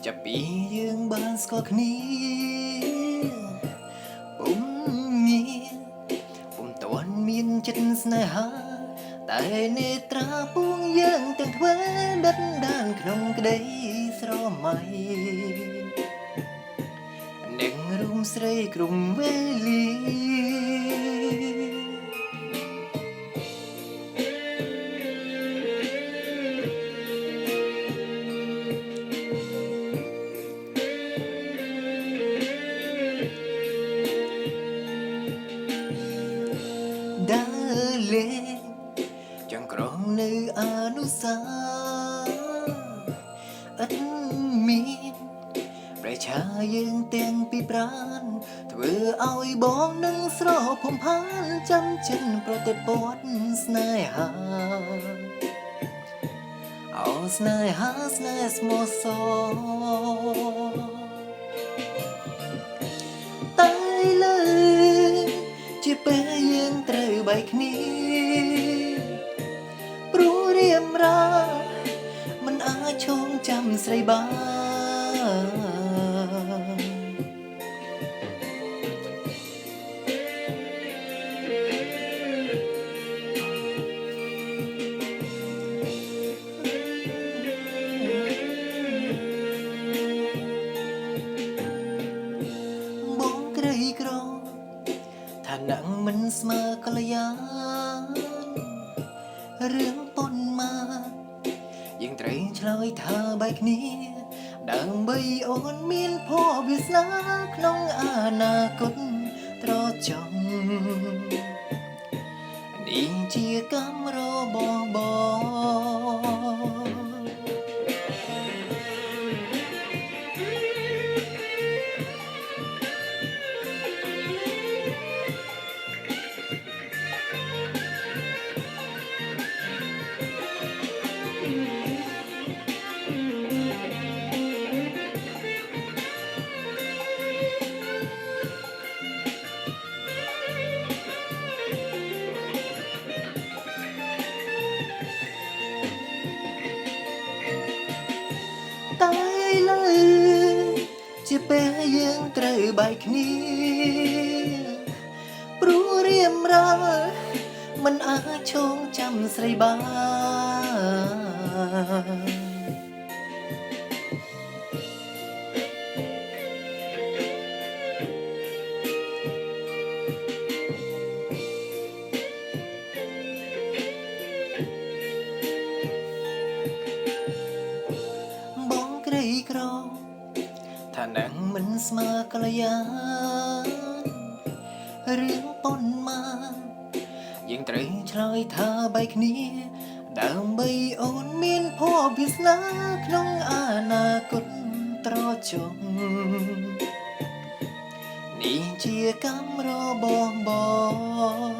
จะปีយើងបានស្គាល់គ្នាពុំងារពុំទាន់មានចិត្តស្នេហាតែនេត្រាពួងយើងទាំងធ្វើដិតដានក្នុងក្តីស្រមៃនឹងរូមស្រីក្រុមវេលាដើរលេងចង្ក្រងនៅអនុសាអត់មានប្រឆាយើងទាំងពីប្រានធ្វើឲ្យបងនឹងស្រភំផានចាំចិនប្រតិបត្តិស្នេហាអោស្នេហាស្នេហ៍ស្មោះសរតែលើជាពេលយើងត្រូវបែកគ្នាព្រោះរៀមរាមិនអាចឈងចាំស្រីបានបងក្រីក្រឋានៈមិនស្មើកល្យារឿងប៉ុនមកយើងត្រូវឆ្លើយថាបែកគ្នាដើម្បីអូនមានភ័ព្វវាសនាក្នុងអនាគតត្រចង់នេះជាកម្មរបស់បងតែលើជាពេលយើងត្រូវបែកគ្នាព្រោះរៀមរាមិនអាចឈងចាំស្រីបានបងក្រីក្រឋានៈមិនស្មើកល្យារឿងប៉ុនមកយើងត្រូវឆ្លើយថាបែកគ្នាដើម្បីអូនមានភ័ព្វវាសនាក្នុងអនាគតត្រចង់នេះជាកម្មរបស់បង